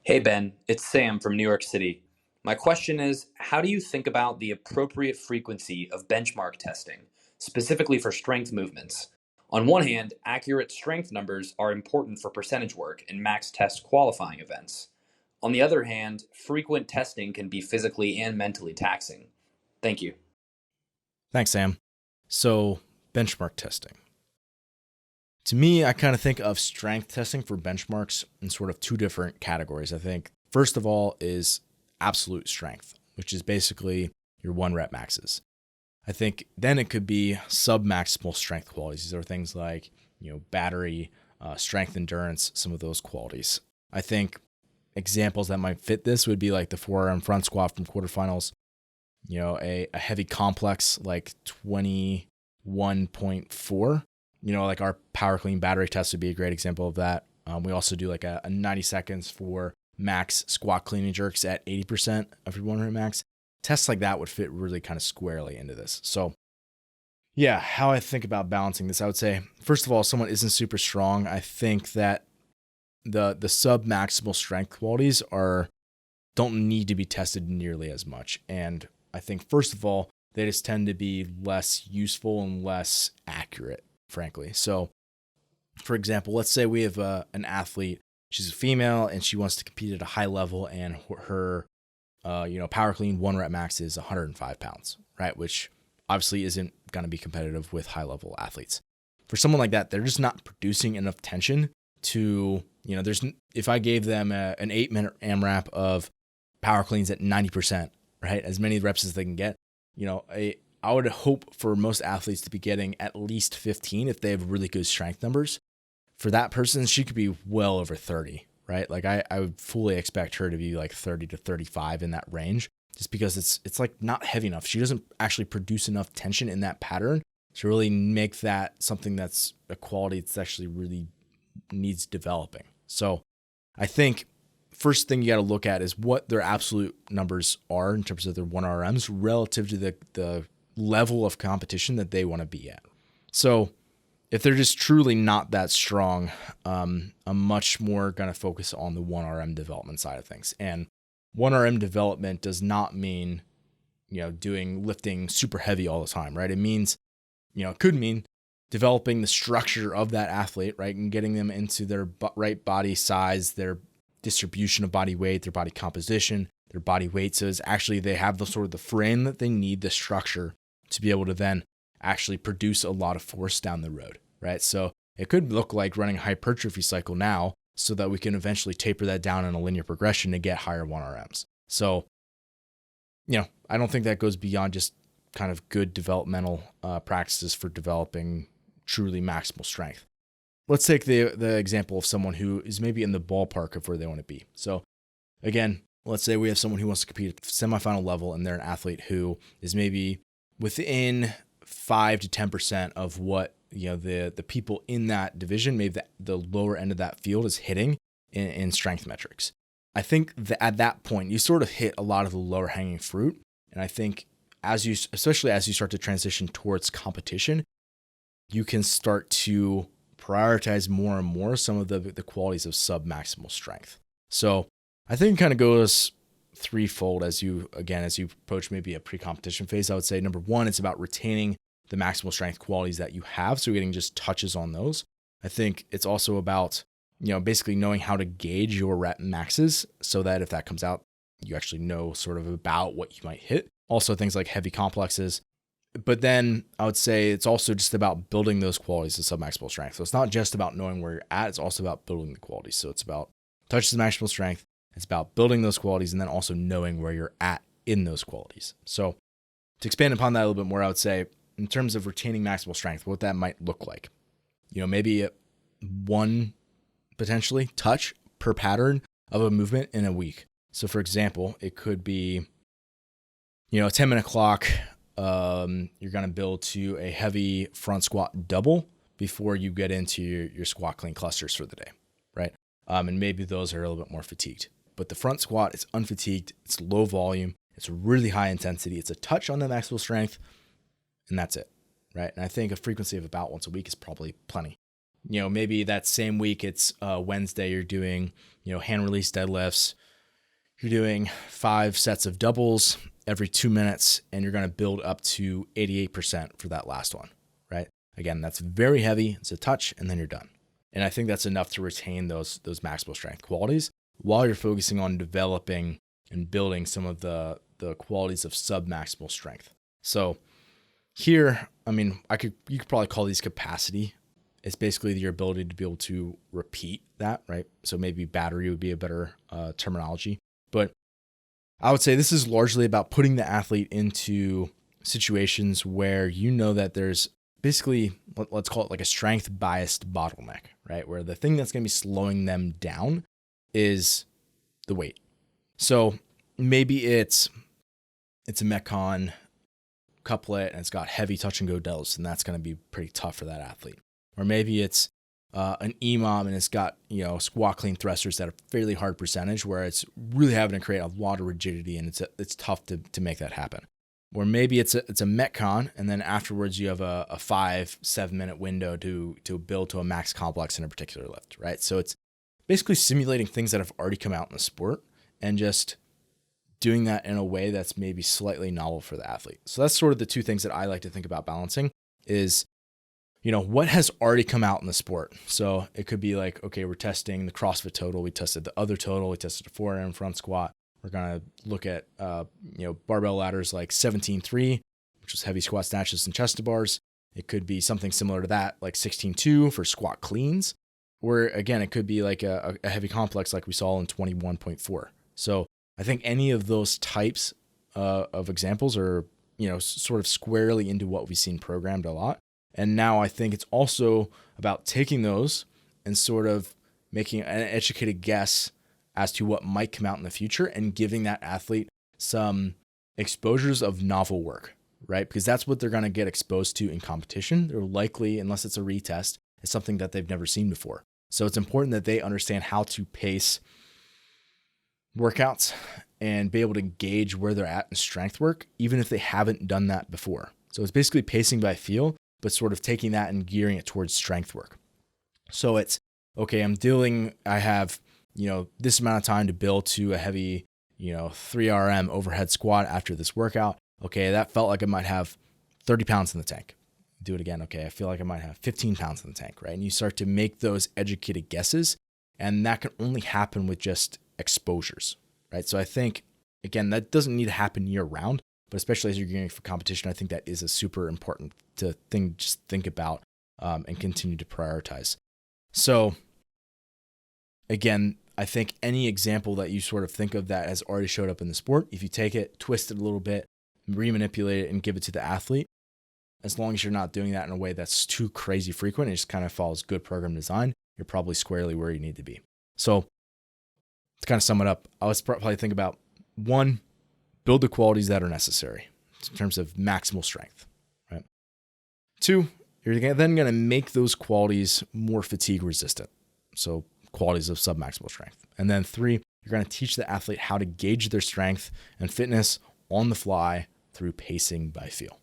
Hey Ben, it's Sam from New York City. My question is, how do you think about the appropriate frequency of benchmark testing, specifically for strength movements? On one hand, accurate strength numbers are important for percentage work and max test qualifying events. On the other hand, frequent testing can be physically and mentally taxing. Thank you. Thanks, Sam. So, benchmark testing. To me, I kind of think of strength testing for benchmarks in sort of two different categories. I think, first of all, is absolute strength, which is basically your one rep maxes. I think then it could be sub maximal strength qualities. These are things like, battery, strength endurance, some of those qualities. I think examples that might fit this would be like the forearm front squat from quarterfinals, a heavy complex like 21.4. Like our power clean battery test would be a great example of that. We also do like a 90 seconds for max squat clean and jerks at 80% of your 1 rep max. Tests like that would fit really kind of squarely into this. So yeah, how I think about balancing this, I would say, first of all, if someone isn't super strong, I think that the sub maximal strength qualities don't need to be tested nearly as much. And I think, first of all, they just tend to be less useful and less accurate, frankly. So, for example, let's say we have an athlete. She's a female and she wants to compete at a high level, and her, power clean 1 rep max is 105 pounds, right? Which obviously isn't going to be competitive with high level athletes. For someone like that, they're just not producing enough tension to, if I gave them an 8-minute AMRAP of power cleans at 90%, right? As many reps as they can get. I would hope for most athletes to be getting at least 15 if they have really good strength numbers. For that person, she could be well over 30, right? Like I would fully expect her to be like 30 to 35 in that range, just because it's like not heavy enough. She doesn't actually produce enough tension in that pattern to really make that something that's a quality that's actually really needs developing. So I think first thing you got to look at is what their absolute numbers are in terms of their 1RMs relative to the level of competition that they want to be at. So if they're just truly not that strong, I'm much more going to focus on the 1RM development side of things. And 1RM development does not mean, doing lifting super heavy all the time, right? It means, it could mean developing the structure of that athlete, right? And getting them into their right body size, their distribution of body weight, their body composition, their body weight. So it's actually, they have the sort of the frame that they need, the structure to be able to then actually produce a lot of force down the road, right? So it could look like running a hypertrophy cycle now so that we can eventually taper that down in a linear progression to get higher 1RMs. So, I don't think that goes beyond just kind of good developmental practices for developing truly maximal strength. Let's take the example of someone who is maybe in the ballpark of where they want to be. So again, let's say we have someone who wants to compete at the semifinal level, and they're an athlete who is maybe within 5 to 10% of what the people in that division, maybe the lower end of that field, is hitting in strength metrics. I think that at that point you sort of hit a lot of the lower hanging fruit, and I think especially as you start to transition towards competition, you can start to prioritize more and more some of the qualities of sub-maximal strength. So I think it kind of goes threefold as you approach maybe a pre-competition phase. I would say number one, it's about retaining the maximal strength qualities that you have, so you're getting just touches on those. I think it's also about basically knowing how to gauge your rep maxes so that if that comes out, you actually know sort of about what you might hit. Also things like heavy complexes. But then I would say it's also just about building those qualities of submaximal strength. So it's not just about knowing where you're at, it's also about building the qualities. So it's about touches of maximal strength, it's about building those qualities, and then also knowing where you're at in those qualities. So to expand upon that a little bit more, I would say in terms of retaining maximal strength, what that might look like. Maybe one potentially touch per pattern of a movement in a week. So for example, it could be, a 10-minute clock. You're going to build to a heavy front squat double before you get into your squat clean clusters for the day, right? And maybe those are a little bit more fatigued. But the front squat is unfatigued, it's low volume, it's really high intensity, it's a touch on the maximal strength, and that's it, right? And I think a frequency of about once a week is probably plenty. maybe that same week it's Wednesday, you're doing, hand release deadlifts. You're doing 5 sets of doubles every 2 minutes, and you're going to build up to 88% for that last one, right? Again, that's very heavy. It's a touch, and then you're done. And I think that's enough to retain those maximal strength qualities while you're focusing on developing and building some of the qualities of sub-maximal strength. So here, you could probably call these capacity. It's basically your ability to be able to repeat that, right? So maybe battery would be a better terminology. But I would say this is largely about putting the athlete into situations where that there's basically, let's call it like a strength biased bottleneck, right? Where the thing that's going to be slowing them down is the weight. So maybe it's a Metcon couplet and it's got heavy touch and go delts, and that's going to be pretty tough for that athlete. Or maybe it's an EMOM and it's got, squat clean thrusters that are fairly hard percentage where it's really having to create a lot of rigidity, and it's tough to make that happen. Or maybe it's a Metcon, and then afterwards you have a 5-7 minute window to build to a max complex in a particular lift, right? So it's basically simulating things that have already come out in the sport and just doing that in a way that's maybe slightly novel for the athlete. So that's sort of the two things that I like to think about balancing is, what has already come out in the sport. So it could be like, okay, we're testing the CrossFit total. We tested the other total. We tested the forearm front squat. We're going to look at, barbell ladders like 17-3, which is heavy squat snatches and chest to bars. It could be something similar to that, like 16-2 for squat cleans. Or again, it could be like a heavy complex like we saw in 21.4. So I think any of those types of examples are, sort of squarely into what we've seen programmed a lot. And now I think it's also about taking those and sort of making an educated guess as to what might come out in the future and giving that athlete some exposures of novel work, right? Because that's what they're going to get exposed to in competition. They're likely, unless it's a retest, it's something that they've never seen before. So it's important that they understand how to pace workouts and be able to gauge where they're at in strength work, even if they haven't done that before. So it's basically pacing by feel, but sort of taking that and gearing it towards strength work. So it's, okay, I have, this amount of time to build to a heavy, 3RM overhead squat after this workout. Okay, that felt like I might have 30 pounds in the tank. Do it again. Okay, I feel like I might have 15 pounds in the tank, right? And you start to make those educated guesses, and that can only happen with just exposures, right? So I think, again, that doesn't need to happen year round, but especially as you're gearing for competition, I think that is a super important just think about and continue to prioritize. So again, I think any example that you sort of think of that has already showed up in the sport, if you take it, twist it a little bit, remanipulate it, and give it to the athlete, as long as you're not doing that in a way that's too crazy frequent, it just kind of follows good program design, you're probably squarely where you need to be. So to kind of sum it up, I would probably think about 1, build the qualities that are necessary in terms of maximal strength, right? 2, you're then going to make those qualities more fatigue resistant. So qualities of submaximal strength. And then 3, you're going to teach the athlete how to gauge their strength and fitness on the fly through pacing by feel.